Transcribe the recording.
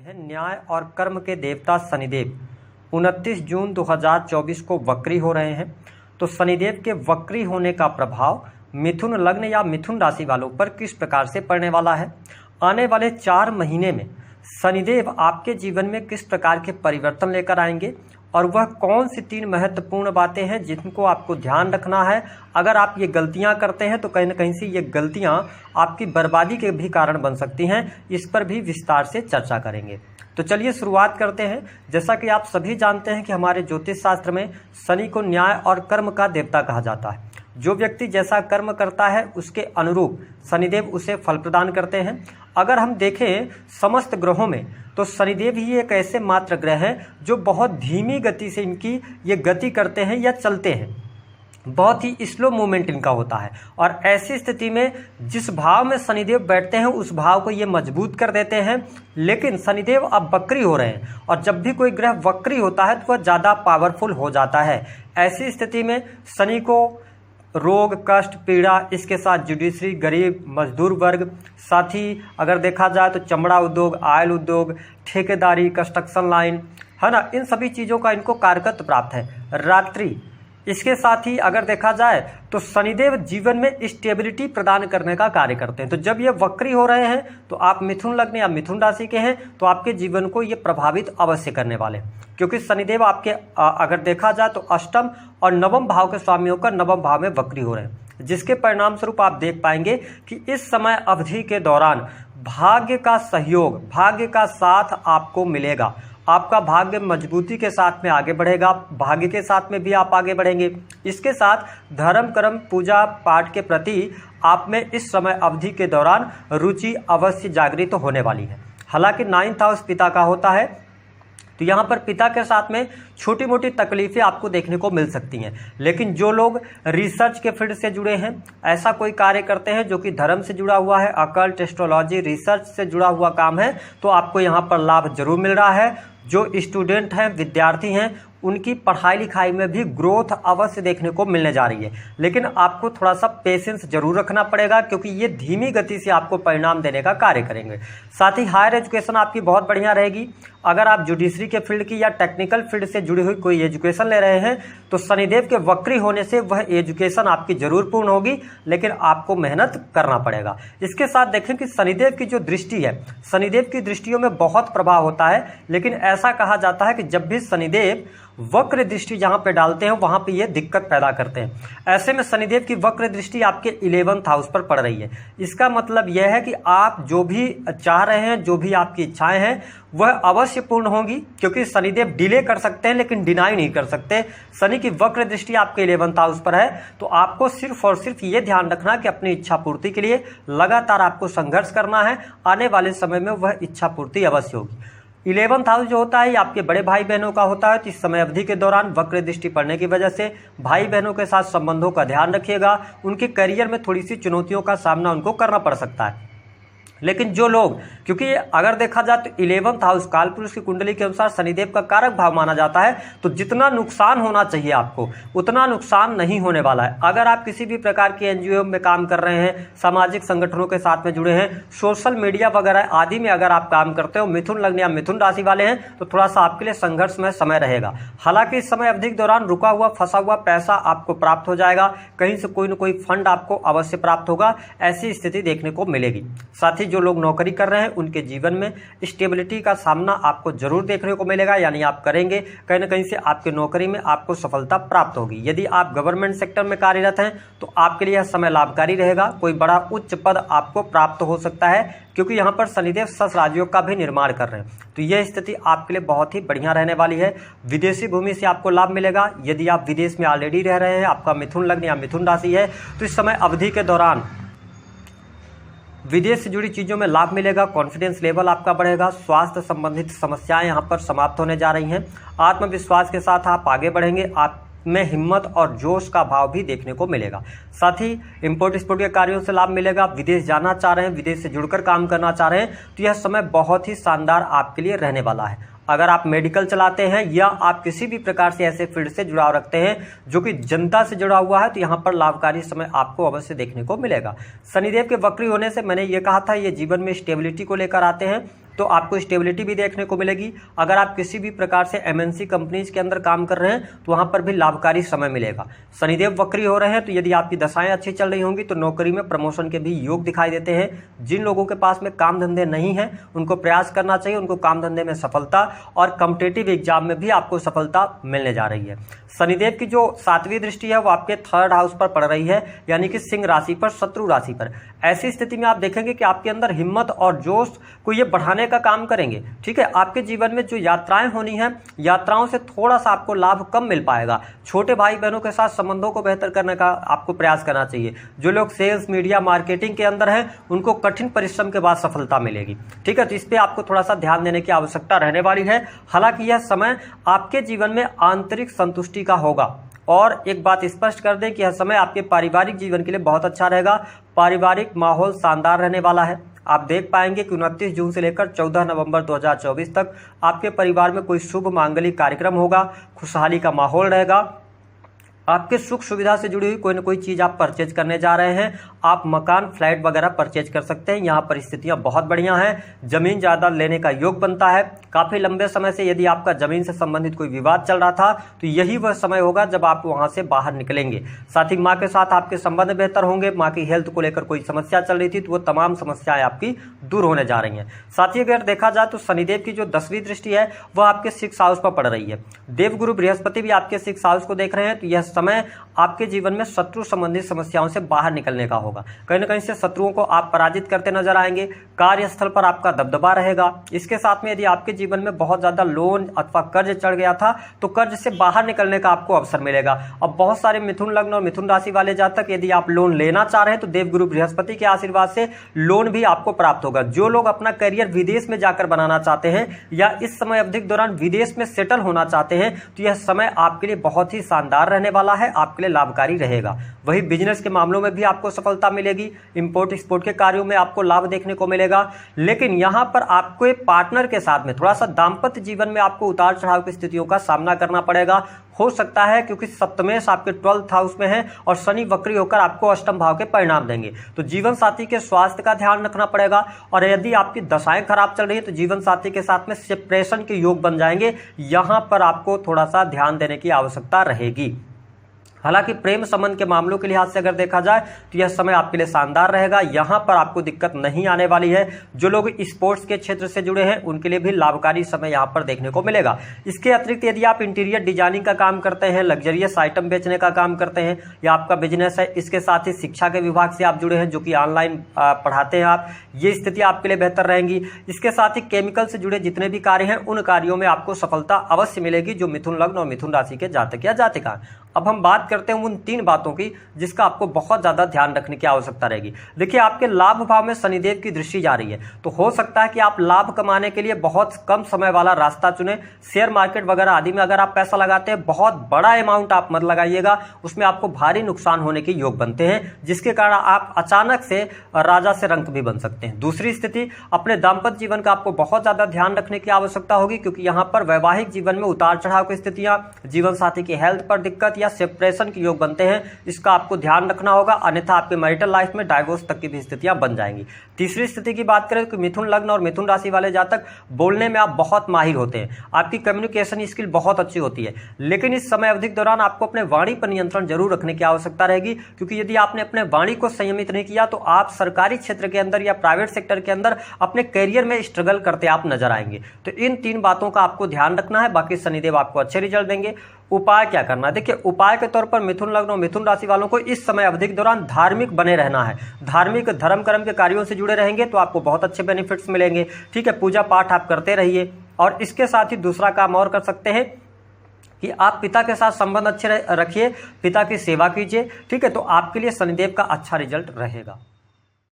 हैं न्याय और कर्म के देवता शनिदेव 29 जून 2024 को वक्री हो रहे हैं। तो शनिदेव के वक्री होने का प्रभाव मिथुन लग्न या मिथुन राशि वालों पर किस प्रकार से पड़ने वाला है, आने वाले 4 महीने में शनिदेव आपके जीवन में किस प्रकार के परिवर्तन लेकर आएंगे और वह कौन सी 3 महत्वपूर्ण बातें हैं जिनको आपको ध्यान रखना है। अगर आप ये गलतियां करते हैं तो कहीं ना कहीं से ये गलतियां आपकी बर्बादी के भी कारण बन सकती हैं। इस पर भी विस्तार से चर्चा करेंगे। तो चलिए शुरुआत करते हैं। जैसा कि आप सभी जानते हैं कि हमारे ज्योतिष शास्त्र में शनि को न्याय और कर्म का देवता कहा जाता है। जो व्यक्ति जैसा कर्म करता है उसके अनुरूप शनिदेव उसे फल प्रदान करते हैं। अगर हम देखें समस्त ग्रहों में तो शनिदेव ही एक ऐसे मात्र ग्रह हैं जो बहुत धीमी गति से इनकी ये गति करते हैं या चलते हैं, बहुत ही स्लो मूवमेंट इनका होता है। और ऐसी स्थिति में जिस भाव में शनिदेव बैठते हैं उस भाव को ये मजबूत कर देते हैं। लेकिन शनिदेव अब वक्री हो रहे हैं और जब भी कोई ग्रह वक्री होता है तो वह ज़्यादा पावरफुल हो जाता है। ऐसी स्थिति में शनि को रोग, कष्ट, पीड़ा, इसके साथ जुडिशरी, गरीब, मजदूर वर्ग, साथ ही अगर देखा जाए तो चमड़ा उद्योग, आयल उद्योग, ठेकेदारी, कंस्ट्रक्शन लाइन, है ना, इन सभी चीज़ों का इनको कारकत्व प्राप्त है। रात्रि, इसके साथ ही अगर देखा जाए तो शनिदेव जीवन में स्टेबिलिटी प्रदान करने का कार्य करते हैं। तो जब ये वक्री हो रहे हैं तो आप मिथुन लग्न या मिथुन राशि के हैं तो आपके जीवन को ये प्रभावित अवश्य करने वाले हैं, क्योंकि शनिदेव आपके अगर देखा जाए तो अष्टम और नवम भाव के स्वामी होकर नवम भाव में वक्री हो रहे हैं, जिसके परिणाम स्वरूप आप देख पाएंगे कि इस समय अवधि के दौरान भाग्य का सहयोग, भाग्य का साथ आपको मिलेगा। आपका भाग्य मजबूती के साथ में आगे बढ़ेगा, भाग्य के साथ में भी आप आगे बढ़ेंगे। इसके साथ धर्म कर्म पूजा पाठ के प्रति आप में इस समय अवधि के दौरान रुचि अवश्य जागृत तो होने वाली है। हालांकि 9th हाउस पिता का होता है तो यहाँ पर पिता के साथ में छोटी मोटी तकलीफें आपको देखने को मिल सकती हैं। लेकिन जो लोग रिसर्च के फील्ड से जुड़े हैं, ऐसा कोई कार्य करते हैं जो कि धर्म से जुड़ा हुआ है, अकल्ट, एस्ट्रोलॉजी, रिसर्च से जुड़ा हुआ काम है, तो आपको यहाँ पर लाभ जरूर मिल रहा है। जो स्टूडेंट हैं, विद्यार्थी हैं, उनकी पढ़ाई लिखाई में भी ग्रोथ अवश्य देखने को मिलने जा रही है। लेकिन आपको थोड़ा सा पेशेंस जरूर रखना पड़ेगा, क्योंकि ये धीमी गति से आपको परिणाम देने का कार्य करेंगे। साथ ही हायर एजुकेशन आपकी बहुत बढ़िया रहेगी। अगर आप जुडिशरी के फील्ड की या टेक्निकल फील्ड से जुड़ी हुई कोई एजुकेशन ले रहे हैं तो शनिदेव के वक्री होने से वह एजुकेशन आपकी जरूर पूर्ण होगी, लेकिन आपको मेहनत करना पड़ेगा। इसके साथ देखें कि शनिदेव की जो दृष्टि है, शनिदेव की दृष्टियों में बहुत प्रभाव होता है। लेकिन ऐसा कहा जाता है कि जब भी शनिदेव वक्र दृष्टि जहां पे डालते हैं वहां पे ये दिक्कत पैदा करते हैं। ऐसे में शनिदेव की वक्र दृष्टि आपके 11th हाउस पर पड़ रही है। इसका मतलब यह है कि आप जो भी चाह रहे हैं, जो भी आपकी इच्छाएं हैं, वह अवश्य पूर्ण होंगी, क्योंकि शनिदेव डिले कर सकते हैं लेकिन डिनाई नहीं कर सकते। शनि की वक्र दृष्टि आपके 11th हाउस पर है तो आपको सिर्फ और सिर्फ ये ध्यान रखना कि अपनी इच्छा पूर्ति के लिए लगातार आपको संघर्ष करना है। आने वाले समय में वह इच्छा पूर्ति अवश्य होगी। 11th हाउस जो होता है ये आपके बड़े भाई बहनों का होता है। तो इस समय अवधि के दौरान वक्र दृष्टि पड़ने की वजह से भाई बहनों के साथ संबंधों का ध्यान रखिएगा। उनके करियर में थोड़ी सी चुनौतियों का सामना उनको करना पड़ सकता है। लेकिन जो लोग, क्योंकि अगर देखा जाए तो 11th हाउस कालपुरुष की कुंडली के अनुसार शनिदेव का कारक भाव माना जाता है, तो जितना नुकसान होना चाहिए आपको उतना नुकसान नहीं होने वाला है। अगर आप किसी भी प्रकार की एनजीओ में काम कर रहे हैं, सामाजिक संगठनों के साथ में जुड़े हैं, सोशल मीडिया वगैरह आदि में अगर आप काम करते हो, मिथुन लग्न या मिथुन राशि वाले हैं, तो थोड़ा सा आपके लिए संघर्षमय समय रहेगा। हालांकि इस समय अवधि के दौरान रुका हुआ फंसा हुआ पैसा आपको प्राप्त हो जाएगा, कहीं से कोई न कोई फंड आपको अवश्य प्राप्त होगा, ऐसी स्थिति देखने को मिलेगी। साथ ही जो लोग नौकरी कर रहे हैं उनके जीवन में स्टेबिलिटी का सामना आपको जरूर देखने को मिलेगा, यानी आप करेंगे, कहीं ना कहीं से आपके नौकरी में आपको सफलता प्राप्त होगी। यदि आप गवर्नमेंट सेक्टर में कार्यरत हैं तो आपके लिए यह समय लाभकारी रहेगा। कोई बड़ा उच्च पद आपको प्राप्त हो सकता है, क्योंकि यहाँ पर शनिदेव सस राजयोग का भी निर्माण कर रहे हैं। तो यह स्थिति आपके लिए बहुत ही बढ़िया रहने वाली है। विदेशी भूमि से आपको लाभ मिलेगा। यदि आप विदेश में ऑलरेडी रह रहे हैं, आपका मिथुन लग्न या मिथुन राशि है, तो इस समय अवधि के दौरान विदेश से जुड़ी चीज़ों में लाभ मिलेगा। कॉन्फिडेंस लेवल आपका बढ़ेगा। स्वास्थ्य संबंधित समस्याएं यहाँ पर समाप्त होने जा रही हैं। आत्मविश्वास के साथ आप आगे बढ़ेंगे। आप में हिम्मत और जोश का भाव भी देखने को मिलेगा। साथ ही इंपोर्ट एक्सपोर्ट के कार्यों से लाभ मिलेगा। विदेश जाना चाह रहे हैं, विदेश से जुड़कर काम करना चाह रहे हैं, तो यह समय बहुत ही शानदार आपके लिए रहने वाला है। अगर आप मेडिकल चलाते हैं या आप किसी भी प्रकार से ऐसे फील्ड से जुड़ाव रखते हैं जो कि जनता से जुड़ा हुआ है, तो यहाँ पर लाभकारी समय आपको अवश्य देखने को मिलेगा। शनिदेव के वक्री होने से मैंने ये कहा था, ये जीवन में स्टेबिलिटी को लेकर आते हैं। तो आपको स्टेबिलिटी भी देखने को मिलेगी। अगर आप किसी भी प्रकार से MNC कंपनीज के अंदर काम कर रहे हैं तो वहां पर भी लाभकारी समय मिलेगा। शनिदेव वक्री हो रहे हैं तो यदि आपकी दशाएं अच्छी चल रही होंगी तो नौकरी में प्रमोशन के भी योग दिखाई देते हैं। जिन लोगों के पास में काम धंधे नहीं है उनको प्रयास करना चाहिए, उनको काम धंधे में सफलता और कॉम्पिटिटिव एग्जाम में भी आपको सफलता मिलने जा रही है। शनिदेव की जो 7वीं दृष्टि है वो आपके 3rd हाउस पर पड़ रही है, यानी कि सिंह राशि पर, शत्रु राशि पर। ऐसी स्थिति में आप देखेंगे कि आपके अंदर हिम्मत और जोश को ये बढ़ाने का काम करेंगे। ठीक है, आपके जीवन में जो यात्राएं होनी है, यात्राओं से थोड़ा सा आपको लाभ कम मिल पाएगा। छोटे भाई बहनों के साथ संबंधों को बेहतर करने का आपको प्रयास करना चाहिए। जो लोग सेल्स, मीडिया, मार्केटिंग के अंदर हैं उनको कठिन परिश्रम के बाद सफलता मिलेगी। ठीक है, तो इस पर आपको थोड़ा सा ध्यान देने की आवश्यकता रहने वाली है। हालांकि यह समय आपके जीवन में आंतरिक संतुष्टि का होगा। और एक बात स्पष्ट कर दें कि यह समय आपके पारिवारिक जीवन के लिए बहुत अच्छा रहेगा। पारिवारिक माहौल शानदार रहने वाला है। आप देख पाएंगे कि 29 जून से लेकर 14 नवंबर 2024 तक आपके परिवार में कोई शुभ मांगलिक कार्यक्रम होगा, खुशहाली का माहौल रहेगा। आपके सुख सुविधा से जुड़ी हुई कोई ना कोई चीज़ आप परचेज करने जा रहे हैं। आप मकान, फ्लैट वगैरह परचेज कर सकते हैं। यहाँ परिस्थितियाँ बहुत बढ़िया हैं। जमीन ज़्यादा लेने का योग बनता है। काफ़ी लंबे समय से यदि आपका जमीन से संबंधित कोई विवाद चल रहा था तो यही वह समय होगा जब आप वहाँ से बाहर निकलेंगे। साथ ही माँ के साथ आपके संबंध बेहतर होंगे। माँ की हेल्थ को लेकर कोई समस्या चल रही थी तो वो तमाम समस्याएं आपकी दूर होने जा रही हैं। साथ ही अगर देखा जाए तो शनिदेव की जो 10वीं दृष्टि है वह आपके 6th हाउस पर पड़ रही है। देवगुरु बृहस्पति भी आपके 6th हाउस को देख रहे हैं, तो यह समय आपके जीवन में शत्रु संबंधित समस्याओं से बाहर निकलने का होगा। कहीं ना कहीं से शत्रुओं को आप पराजित करते नजर आएंगे। कार्यस्थल पर आपका दबदबा रहेगा। इसके साथ में यदि आपके जीवन में बहुत ज्यादा लोन अथवा कर्ज चढ़ गया था तो कर्ज से बाहर निकलने का आपको अवसर मिलेगा। अब बहुत सारे मिथुन लग्न और मिथुन राशि वाले जातक यदि आप लोन लेना चाह रहे हैं तो देवगुरु बृहस्पति के आशीर्वाद से लोन भी आपको प्राप्त होगा। जो लोग अपना करियर विदेश में जाकर बनाना चाहते हैं या इस समय अवधि के दौरान विदेश में सेटल होना चाहते हैं तो यह समय आपके लिए बहुत ही शानदार रहने वाला है, आपके लिए लाभकारी रहेगा। वही बिजनेस के मामलों में भी आपको सफलता मिलेगी। इंपोर्ट एक्सपोर्ट के कार्यों में आपको लाभ देखने को मिलेगा। लेकिन यहां पर आपको एक पार्टनर के साथ में थोड़ा सा दाम्पत्य जीवन में आपको उतार चढ़ाव की स्थितियों का सामना करना पड़ेगा। हो सकता है क्योंकि सप्तमेश आपके 12th हाउस में है और शनि वक्री होकर आपको अष्टम भाव के परिणाम देंगे, तो जीवन साथी के स्वास्थ्य का ध्यान रखना पड़ेगा। और यदि आपकी दशाएं खराब चल रही है तो जीवन साथी के साथ में सेपरेशन के योग बन जाएंगे। यहां पर आपको थोड़ा सा ध्यान देने की आवश्यकता रहेगी। हालांकि प्रेम संबंध के मामलों के लिहाज से अगर देखा जाए तो यह समय आपके लिए शानदार रहेगा। यहां पर आपको दिक्कत नहीं आने वाली है। जो लोग स्पोर्ट्स के क्षेत्र से जुड़े हैं उनके लिए भी लाभकारी समय यहां पर देखने को मिलेगा। इसके अतिरिक्त यदि आप इंटीरियर डिजाइनिंग का काम करते हैं, लग्जरियस आइटम बेचने का काम करते हैं या आपका बिजनेस है, इसके साथ ही शिक्षा के विभाग से आप जुड़े हैं जो कि ऑनलाइन पढ़ाते हैं आप, ये स्थिति आपके लिए बेहतर रहेंगी। इसके साथ ही केमिकल से जुड़े जितने भी कार्य हैं उन कार्यों में आपको सफलता अवश्य मिलेगी जो मिथुन लग्न और मिथुन राशि के जातक या जातिका। अब हम बात करते हैं उन 3 बातों की जिसका आपको बहुत ज्यादा ध्यान रखने की आवश्यकता रहेगी। देखिए, आपके लाभ भाव में शनिदेव की दृष्टि जा रही है तो हो सकता है कि आप लाभ कमाने के लिए बहुत कम समय वाला रास्ता चुने। शेयर मार्केट वगैरह आदि में अगर आप पैसा लगाते हैं, बहुत बड़ा अमाउंट आप मत लगाइएगा, उसमें आपको भारी नुकसान होने के योग बनते हैं जिसके कारण आप अचानक से राजा से रंक भी बन सकते हैं। दूसरी स्थिति, अपने दाम्पत्य जीवन का आपको बहुत ज्यादा ध्यान रखने की आवश्यकता होगी क्योंकि यहाँ पर वैवाहिक जीवन में उतार चढ़ाव की स्थितियां, जीवन साथी की हेल्थ पर दिक्कत या सेपरेशन के योग बनते हैं, इसका आपको ध्यान रखना होगा, अन्यथा आपके मैरिटल लाइफ में डाइवोर्स तक की भी स्थितियां बन जाएंगी। तीसरी स्थिति की बात करें तो मिथुन लग्न और मिथुन राशि वाले जातक बोलने में आप बहुत माहिर होते हैं, आपकी कम्युनिकेशन स्किल बहुत अच्छी होती है, लेकिन इस समय अवधि के दौरान आपको अपने वाणी पर नियंत्रण जरूर रखने की आवश्यकता रहेगी क्योंकि यदि आपने अपने वाणी को संयमित नहीं किया तो आप सरकारी क्षेत्र के अंदर या प्राइवेट सेक्टर के अंदर अपने करियर में स्ट्रगल करते आप नजर आएंगे। तो इन 3 बातों का आपको ध्यान रखना है। बाकी शनिदेव आपको अच्छे रिजल्ट देंगे। उपाय क्या करना है? देखिए, उपाय के तौर पर मिथुन लग्न और मिथुन राशि वालों को इस समय अवधि के दौरान धार्मिक बने रहना है। धार्मिक धर्म कर्म के कार्यों से जुड़े रहेंगे तो आपको बहुत अच्छे बेनिफिट्स मिलेंगे। ठीक है, पूजा पाठ आप करते रहिए। और इसके साथ ही दूसरा काम और कर सकते हैं कि आप पिता के साथ संबंध अच्छे रखिए, पिता की सेवा कीजिए। ठीक है, तो आपके लिए शनिदेव का अच्छा रिजल्ट रहेगा।